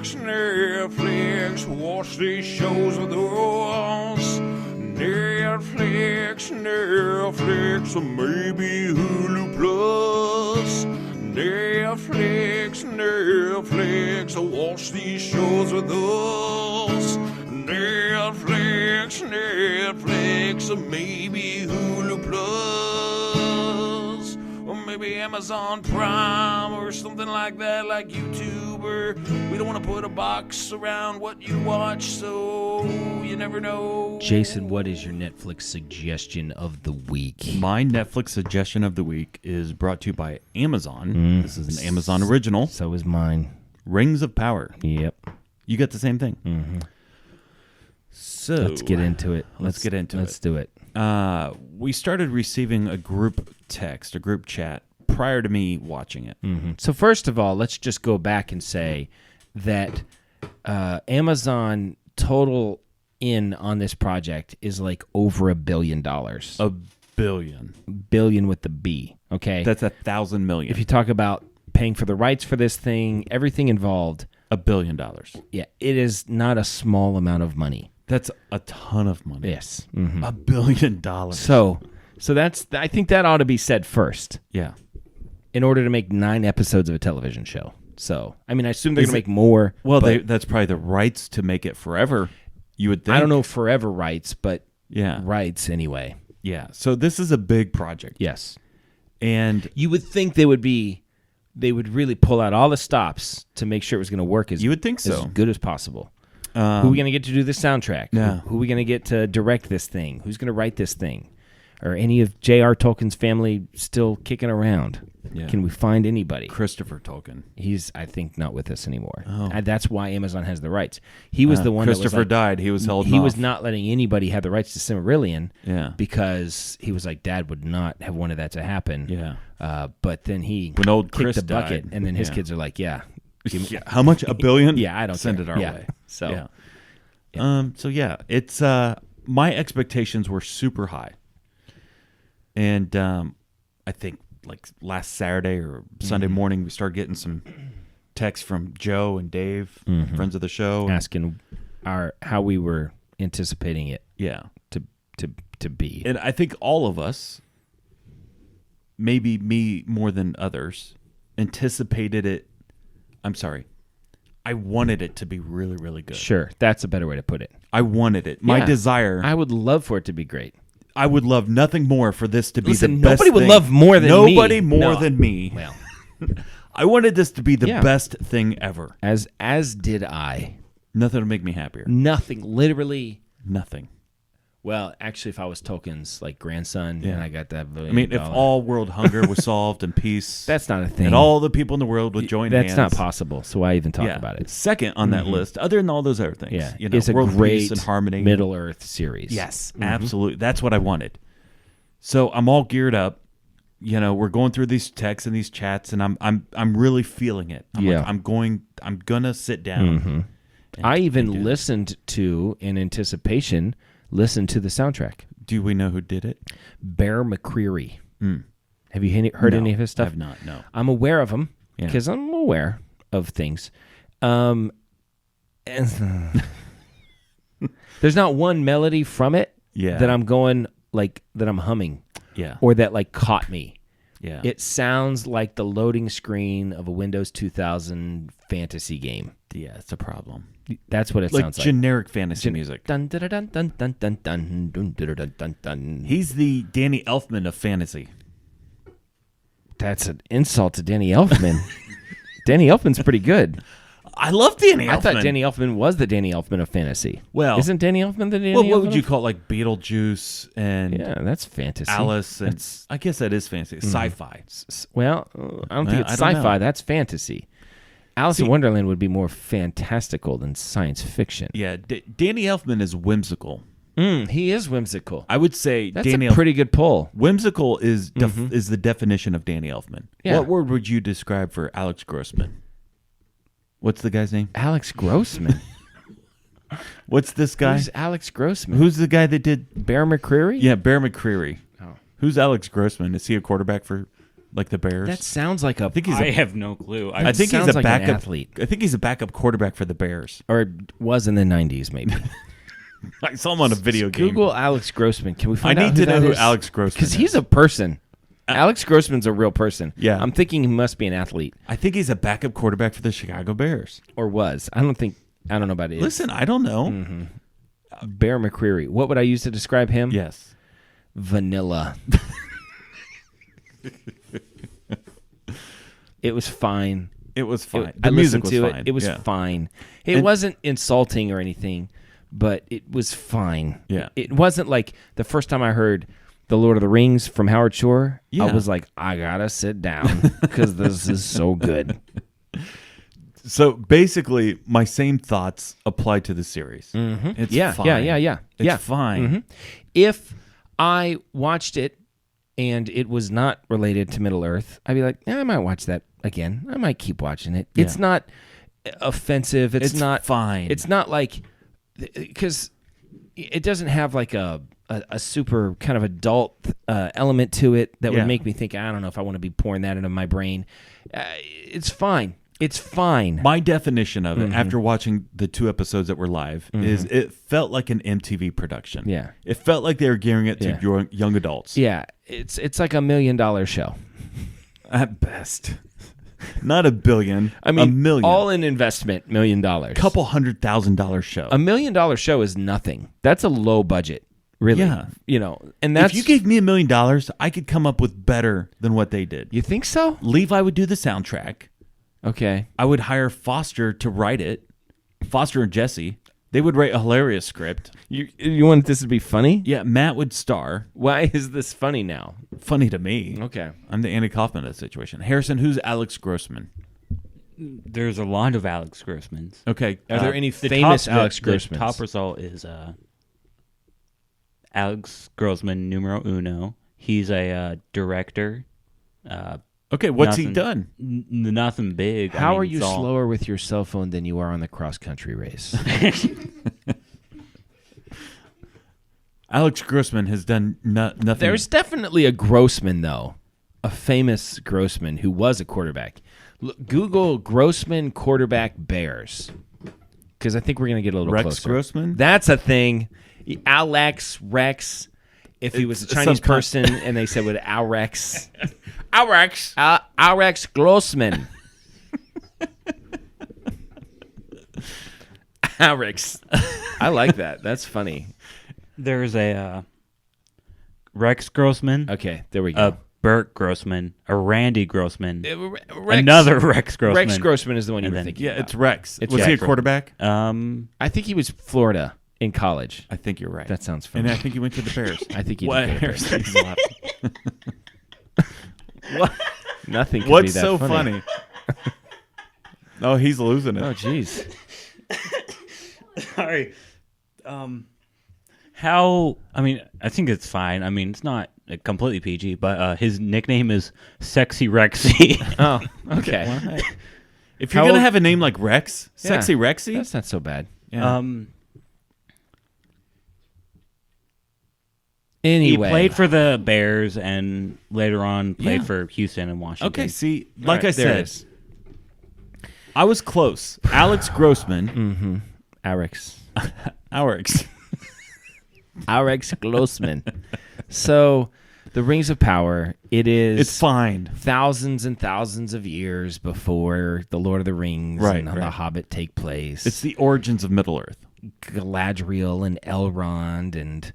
Netflix, watch these shows with us. Netflix, or maybe Hulu Plus. Netflix, watch these shows with us. Netflix, or maybe Hulu Plus. Or maybe Amazon Prime or something like that, like YouTube. We don't want to put a box around what you watch, so you never know. Jason, what is your Netflix suggestion of the week? My Netflix suggestion of the week is brought to you by Amazon. This is an Amazon original. So is mine. Rings of Power. Yep. You got the same thing. So let's get into it. Let's do it. We started receiving a group text, a group chat, prior to me watching it. So first of all, let's just go back and say that Amazon total in on this project is like over $1 billion. $1 billion. Billion with the B. Okay, that's 1,000 million. If you talk about paying for the rights for this thing, everything involved, $1 billion. Yeah, it is not a small amount of money. That's a ton of money. Yes, $1 billion. So that's, I think that ought to be said first. Yeah. In order to make 9 episodes of a television show. So, I mean, I assume they're going to make more. Well, that's probably the rights to make it forever, you would think. I don't know forever rights, but yeah, rights anyway. Yeah. So this is a big project. Yes. And you would think they would really pull out all the stops to make sure it was going to work as good as possible. Who are we going to get to do the soundtrack? Yeah. Who are we going to get to direct this thing? Who's going to write this thing? Or any of J.R. Tolkien's family still kicking around? Yeah. Can we find anybody? Christopher Tolkien. He's, I think, not with us anymore. Oh. That's why Amazon has the rights. He was the one Christopher that was like, died. He was held off. He was not letting anybody have the rights to Silmarillion because he was like, Dad would not have wanted that to happen. Yeah. But then he when old kicked Chris the bucket, died, and then his kids are like, how much? $1 billion? Yeah, I don't send care. it our way. So, yeah. So yeah, it's my expectations were super high, and I think like last Saturday or Sunday morning we started getting some text from Joe and Dave, friends of the show, asking how we were anticipating it. Yeah, to be. And I think all of us, maybe me more than others, anticipated it. I'm sorry. I wanted it to be really, really good. Sure, that's a better way to put it. I wanted it. My desire. I would love for it to be great. I would love nothing more for this to be the best nobody would thing. love more than me. Nobody more than me. Well, I wanted this to be the best thing ever. As did I. Nothing would make me happier. Nothing. Literally nothing. Well, actually, if I was Tolkien's grandson and I got that $1 billion. I mean, if all world hunger was solved and peace, that's not a thing. And all the people in the world would join hands. That's not possible. So why even talk about it? Second on that list, other than all those other things, it's a world great peace and harmony, Middle Earth series. Yes, absolutely. That's what I wanted. So I'm all geared up. We're going through these texts and these chats, and I'm really feeling it. I'm gonna sit down. I even listened to, in anticipation, to the soundtrack. Do we know who did it? Bear McCreary. Have you heard any of his stuff? I have not, no. I'm aware of him because I'm aware of things. And there's not one melody from it that I'm going, that I'm humming. Yeah. Or that, caught me. Yeah. It sounds like the loading screen of a Windows 2000 fantasy game. Yeah, it's a problem. That's what it sounds like. Generic fantasy music. Dun, dun, dun, dun, dun, dun, dun, dun, dun, dun, dun, dun. He's the Danny Elfman of fantasy. That's an insult to Danny Elfman. Danny Elfman's pretty good. I love Danny Elfman. I thought Danny Elfman was the Danny Elfman of fantasy. Well, isn't Danny Elfman the Danny Elfman? What would you call it? Beetlejuice and that's fantasy. Alice and I guess that is fantasy. Sci-fi. Well, I don't think it's sci-fi. That's fantasy. Alice in Wonderland would be more fantastical than science fiction. Yeah, Danny Elfman is whimsical. He is whimsical. I would say that's a pretty good pull. Whimsical is the definition of Danny Elfman. Yeah. What word would you describe for Alex Grossman? What's the guy's name? Alex Grossman. What's this guy? Who's Alex Grossman? Who's the guy that did Bear McCreary? Yeah, Bear McCreary. Oh. Who's Alex Grossman? Is he a quarterback for the Bears? That sounds like a. I have no clue. I think he's a backup athlete. I think he's a backup quarterback for the Bears, or was in the 90s, maybe. I saw him on a video game. Google Alex Grossman. Can we find out? I need to know who Alex Grossman is. Because he's a person. Alex Grossman's a real person. Yeah. I'm thinking he must be an athlete. I think he's a backup quarterback for the Chicago Bears. Or was. I don't know about it. Listen, I don't know. Bear McCreary. What would I use to describe him? Yes. Vanilla. It was fine. It was fine. I listened to it. It was fine. It wasn't insulting or anything, but it was fine. Yeah. It wasn't like the first time I heard The Lord of the Rings from Howard Shore. I was like, I gotta sit down because this is so good. So basically, my same thoughts apply to the series. It's fine. Yeah. It's fine. If I watched it and it was not related to Middle Earth, I'd be like, I might watch that again. I might keep watching it. It's not offensive. It's not fine. It's not like, because it doesn't have like a super kind of adult element to it that would make me think, I don't know if I want to be pouring that into my brain. It's fine. It's fine. My definition of it, after watching the 2 episodes that were live, is it felt like an MTV production. Yeah. It felt like they were gearing it to young adults. Yeah. It's like $1 million show. At best. Not $1 billion. I mean, $1 million. All in investment, $1 million. Couple $100,000 show. $1 million show is nothing. That's a low budget. Really? Yeah. And that's, if you gave me $1 million, I could come up with better than what they did. You think so? Levi would do the soundtrack. Okay. I would hire Foster to write it. Foster and Jesse. They would write a hilarious script. You want this to be funny? Yeah, Matt would star. Why is this funny now? Funny to me. Okay. I'm the Andy Kaufman of the situation. Harrison, who's Alex Grossman? There's a lot of Alex Grossmans. Okay. Are there any famous Alex Grossmans? The top result is Alex Grossman, numero uno. He's a director. Okay, what's he done? Nothing big. How are you slower with your cell phone than you are on the cross-country race? Alex Grossman has done nothing. There's definitely a Grossman, though. A famous Grossman who was a quarterback. Google Grossman quarterback Bears, because I think we're gonna get a little Rex closer. Grossman. That's a thing. Alex Rex. If he was a Chinese person and they said with Alex, Alex Grossman. Alex. I like that. That's funny. There's a Rex Grossman. Okay, there we go. A Bert Grossman. A Randy Grossman. Another Rex Grossman. Rex Grossman is the one you were thinking about. It's Rex. Was he a quarterback? I think he was Florida in college. I think you're right. That sounds funny. And I think he went to the Bears. I think he did. What? Nothing could What's be that so funny? Oh, he's losing it. Oh, jeez. Sorry. How? I mean, I think it's fine. I mean, it's not completely PG, but his nickname is Sexy Rexy. Oh, okay. If you're gonna have a name like Rex, Sexy Rexy, that's not so bad. Yeah. Anyway, he played for the Bears and later on played for Houston and Washington. Okay, see, like I said, I was close. Alex Grossman. Mm-hmm. Alex. Alex Grossman. So, the Rings of Power, it's fine. Thousands and thousands of years before the Lord of the Rings and the Hobbit take place. It's the origins of Middle-earth. Galadriel and Elrond and...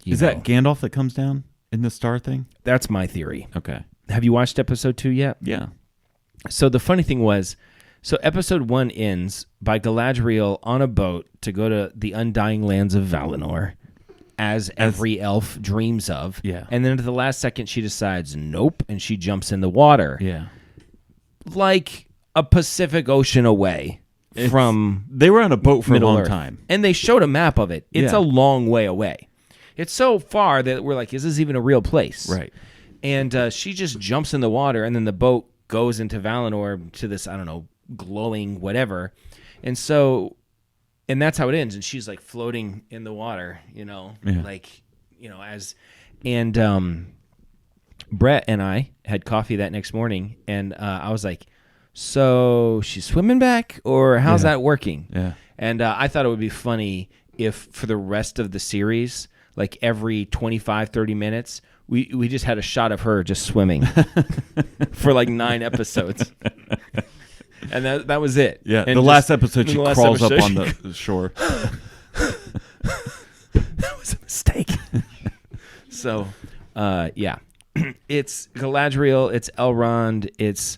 Is that Gandalf that comes down in the star thing? That's my theory. Okay. Have you watched episode 2 yet? Yeah. So the funny thing was, episode 1 ends by Galadriel on a boat to go to the undying lands of Valinor, as every elf dreams of. Yeah. And then at the last second, she decides, nope, and she jumps in the water. Yeah. Like a Pacific Ocean away from They were on a boat for a long Earth. time. And they showed a map of it. It's a long way away. It's so far that we're like, is this even a real place? Right. And she just jumps in the water, and then the boat goes into Valinor to this, I don't know, glowing whatever. And that's how it ends. And she's like floating in the water, Brett and I had coffee that next morning, and I was like, so she's swimming back, or how's that working? Yeah. And I thought it would be funny if for the rest of the series, like every 25, 30 minutes, we just had a shot of her just swimming for like 9 episodes. And that was it. Yeah, and the last episode she crawls up on the shore. That was a mistake. So, it's Galadriel, it's Elrond, it's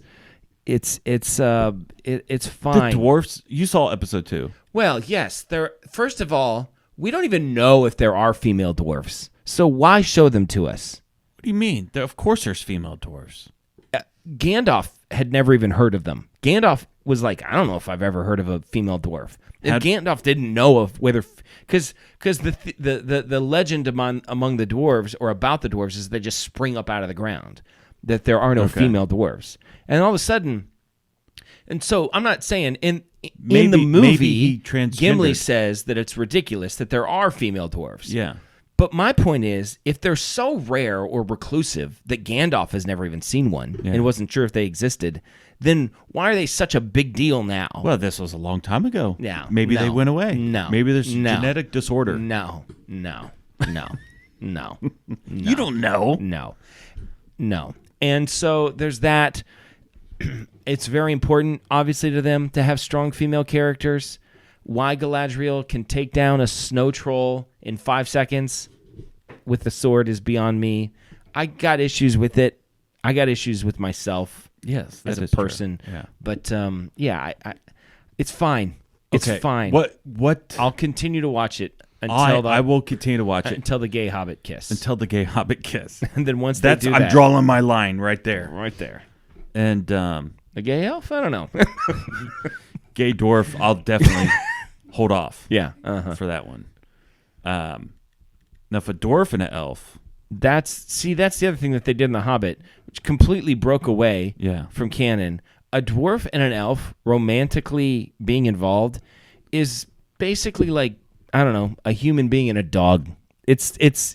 fine. The dwarfs, you saw episode 2. Well, yes. First of all, we don't even know if there are female dwarfs. So why show them to us? What do you mean? Of course there's female dwarfs. Gandalf had never even heard of them. Gandalf was like, I don't know if I've ever heard of a female dwarf. And Gandalf didn't know of whether... Because the legend among the dwarves, or about the dwarves, is they just spring up out of the ground. That there are no female dwarves. And all of a sudden... And so I'm not saying... In the movie, Gimli says that it's ridiculous that there are female dwarves. Yeah. But my point is, if they're so rare or reclusive that Gandalf has never even seen one and wasn't sure if they existed, then why are they such a big deal now? Well, this was a long time ago. Yeah. Maybe they went away. No. Maybe there's genetic disorder. No. You don't know. No. And so there's that. It's very important, obviously, to them to have strong female characters. Why Galadriel can take down a snow troll in 5 seconds with the sword is beyond me. I got issues with it. I got issues with myself. Yes, as a person. True. Yeah. But I it's fine. It's fine. What? I'll continue to watch it until I will continue to watch it until the gay hobbit kiss. And then once I'm drawing my line right there. Right there. And the gay elf? I don't know. Gay dwarf, I'll definitely hold off. Yeah, for that one. Now, if a dwarf and an elf, that's the other thing that they did in The Hobbit, which completely broke away from canon. A dwarf and an elf romantically being involved is basically like, I don't know, a human being and a dog. That's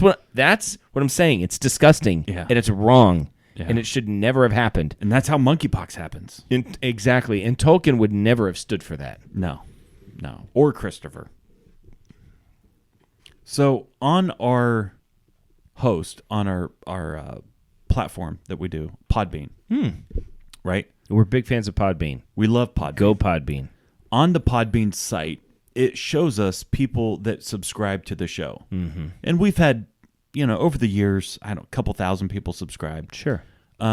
what I'm saying. It's disgusting and it's wrong. and it should never have happened. And that's how monkeypox happens. Exactly. And Tolkien would never have stood for that. No. Or Christopher. So on our host, on our platform that we do, Podbean, right? We're big fans of Podbean. We love Podbean. Go Podbean. On the Podbean site, it shows us people that subscribe to the show. Mm-hmm. And we've had, over the years, a couple thousand people subscribed. Sure.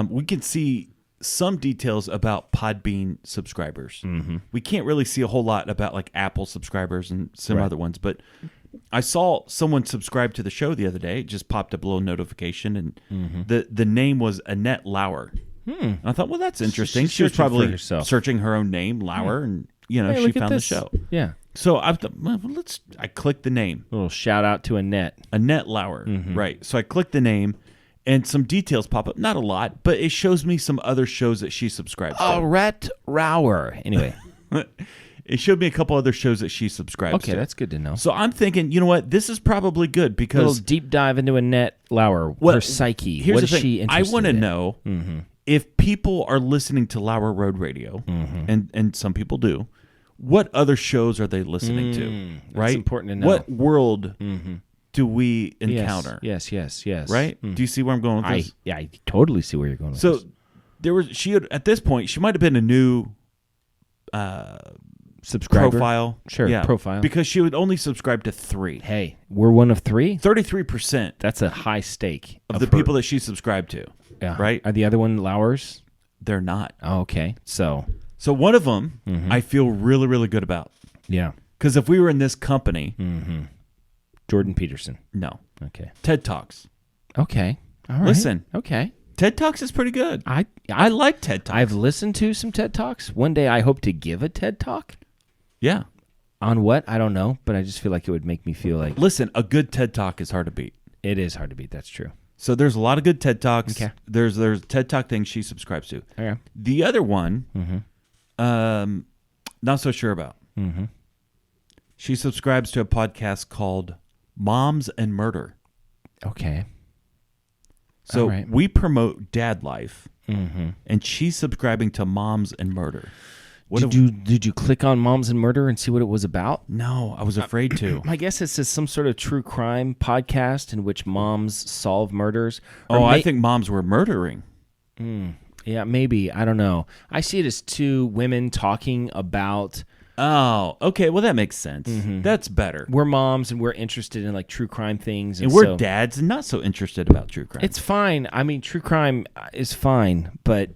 We can see some details about Podbean subscribers. Mm-hmm. We can't really see a whole lot about like Apple subscribers and some other ones, but I saw someone subscribe to the show the other day. It just popped up a little notification, and the name was Annette Lauer. And I thought, well, that's interesting. She was probably searching her own name, Lauer, and she found the show. Yeah. So I thought, well, I clicked the name. A little shout out to Annette Lauer, right? So I clicked the name, and some details pop up. Not a lot, but it shows me some other shows that she subscribes to. Rhett Rauer. Anyway. It showed me a couple other shows that she subscribes to. Okay, that's good to know. So I'm thinking, you know what? This is probably good because... A little deep dive into Annette Lauer, her psyche. Here's what the is thing. she interested I want to in? know if people are listening to Lauer Road Radio, and some people do, what other shows are they listening to? Right? That's important to know. What world do we encounter? Yes. Right? Do you see where I'm going with this? I totally see where you're going with this. She had, at this point, she might have been a new... subscriber profile. Sure, yeah, profile. Because she would only subscribe to 3. Hey, we're one of 3? 33%. That's a high stake. Of the people that she subscribed to. Yeah. Right? Are the other one Lauers? They're not. Oh, okay. So one of them I feel really, really good about. Yeah. Because if we were in this company... Jordan Peterson. No. Okay. TED Talks. Okay. All right. Listen. Okay. TED Talks is pretty good. I like TED Talks. I've listened to some TED Talks. One day I hope to give a TED Talk. Yeah. On what? I don't know, but I just feel like it would make me feel like... Listen, a good TED Talk is hard to beat. It is hard to beat. That's true. So there's a lot of good TED Talks. Okay. There's TED Talk things she subscribes to. Okay. The other one, not so sure about. She subscribes to a podcast called Moms and Murder. Okay. So we promote dad life, and she's subscribing to Moms and Murder. Did you click on Moms and Murder and see what it was about? No, I was afraid to. I guess it says some sort of true crime podcast in which moms solve murders. I think moms were murdering. Yeah, maybe. I don't know. I see it as 2 women talking about... Oh, okay. Well, that makes sense. That's better. We're moms and we're interested in like true crime things. And we're dads and not so interested about true crime. It's fine. I mean, true crime is fine, but...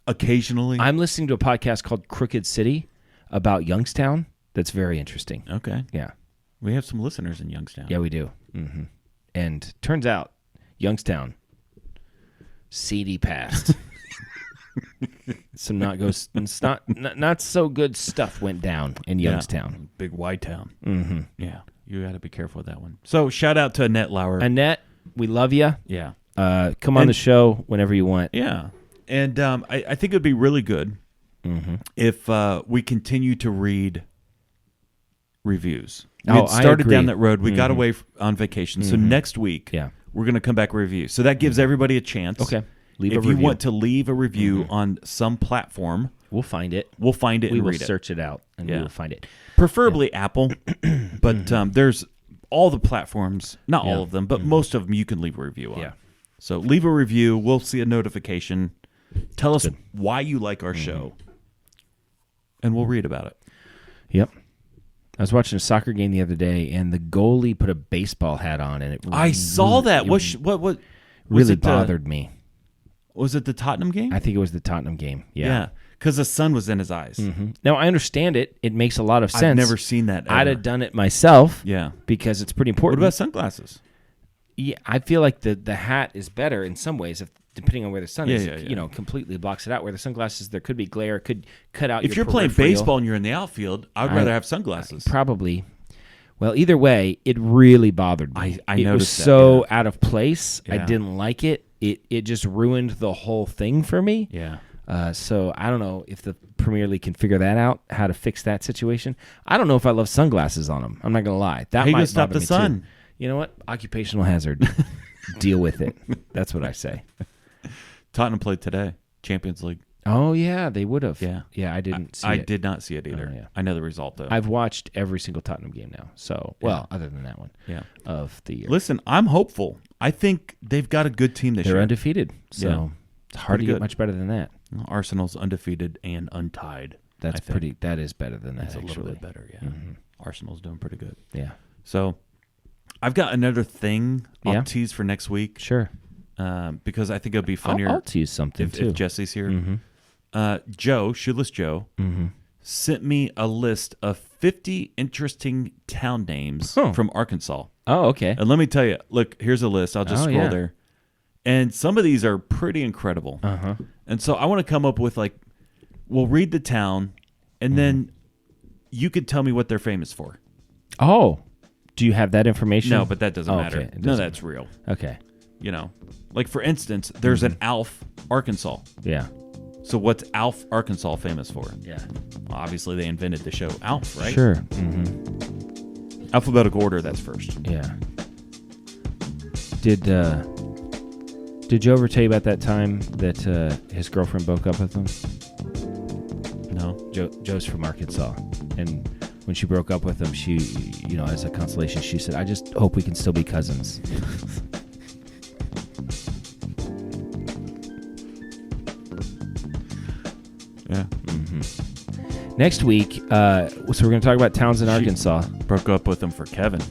Occasionally. I'm listening to a podcast called Crooked City about Youngstown. That's very interesting. Okay. Yeah. We have some listeners in Youngstown. Yeah, we do. And turns out, Youngstown, seedy past. Some not so good stuff went down in Youngstown. Big Y town. Yeah. You got to be careful with that one. So shout out to Annette Lauer. Annette, we love you. Yeah. Come on the show whenever you want. Yeah. And I think it would be really good if we continue to read reviews. We had started down that road. We got away on vacation. So next week, we're going to come back and review. So that gives everybody a chance. Okay. If you want to leave a review on some platform, we'll find it. We'll find it and read it. We will search it out and we will find it. Preferably Apple, but there's all the platforms, not all of them, but most of them you can leave a review on. Yeah. So leave a review. We'll see a notification. Tell us why you like our show, and we'll read about it. Yep. I was watching a soccer game the other day, and the goalie put a baseball hat on, and I saw that. What really bothered me. Was it the Tottenham game? I think it was the Tottenham game. Yeah. Because the sun was in his eyes. Now, I understand it. It makes a lot of sense. I've never seen that ever. I'd have done it myself. Yeah. Because it's pretty important. What about sunglasses? Yeah, I feel like the hat is better in some ways, depending on where the sun is. Completely blocks it out. Where the sunglasses, there could be glare, could cut out. If you're playing baseball and you're in the outfield, I'd rather have sunglasses. Probably. Well, either way, it really bothered me. I noticed it was that, so out of place. Yeah. I didn't like it. It just ruined the whole thing for me. Yeah. So I don't know if the Premier League can figure that out, how to fix that situation. I don't know if I love sunglasses on them. I'm not going to lie. That might stop bother the me sun. Too. You know what? Occupational hazard. Deal with it. That's what I say. Tottenham played today, Champions League. Oh, yeah, they would have. Yeah, I didn't see it. I it. did not see it either. Oh, yeah. I know the result, though. I've watched every single Tottenham game now. So, well, other than that one of the year. Listen, I'm hopeful. I think they've got a good team this year. They're undefeated, so it's hard to get much better than that. Arsenal's undefeated and untied. That is better than that, That's actually. a little bit better, yeah. Mm-hmm. Arsenal's doing pretty good. Yeah. So, I've got another thing I'll tease for next week. Sure. Because I think it'll be funnier. I'll tease something, too. If Jesse's here. Mm-hmm. Shoeless Joe, sent me a list of 50 interesting town names from Arkansas. Oh, okay. And let me tell you, look, here's a list. I'll just scroll there. And some of these are pretty incredible. Uh-huh. And so I want to come up with, like, we'll read the town, and then you could tell me what they're famous for. Oh. Do you have that information? No, but that doesn't matter. Okay. No, that's real. Okay. You know, like, for instance, there's an Alf, Arkansas. Yeah. So what's Alf, Arkansas famous for? Yeah. Well, obviously, they invented the show Alf, right? Sure. Mm-hmm. Alphabetical order, that's first. Yeah. Did Joe ever tell you about that time that his girlfriend broke up with him? No. Joe's from Arkansas, and when she broke up with him, she, as a consolation, she said, "I just hope we can still be cousins." Yeah. Mm-hmm. Next week, so we're going to talk about towns in Arkansas. Broke up with him for Kevin.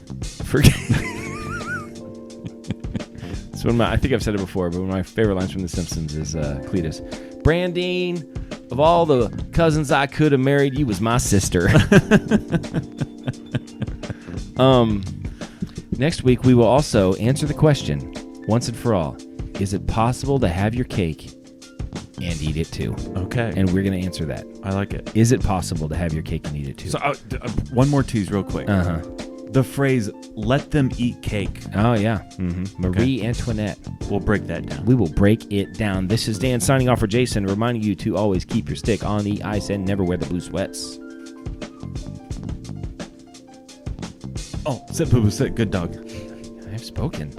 It's one of my, I think I've said it before, but one of my favorite lines from The Simpsons is Cletus. Brandine, of all the cousins I could have married, you was my sister. Next week, we will also answer the question, once and for all, is it possible to have your cake and eat it too? Okay. And we're going to answer that. I like it. Is it possible to have your cake and eat it too? So one more tease real quick. Uh-huh. The phrase, let them eat cake. Oh, yeah. Mm-hmm. Marie Antoinette. We'll break that down. We will break it down. This is Dan signing off for Jason, reminding you to always keep your stick on the ice and never wear the blue sweats. Oh, sit, boo, boo, sit. Good dog. I have spoken.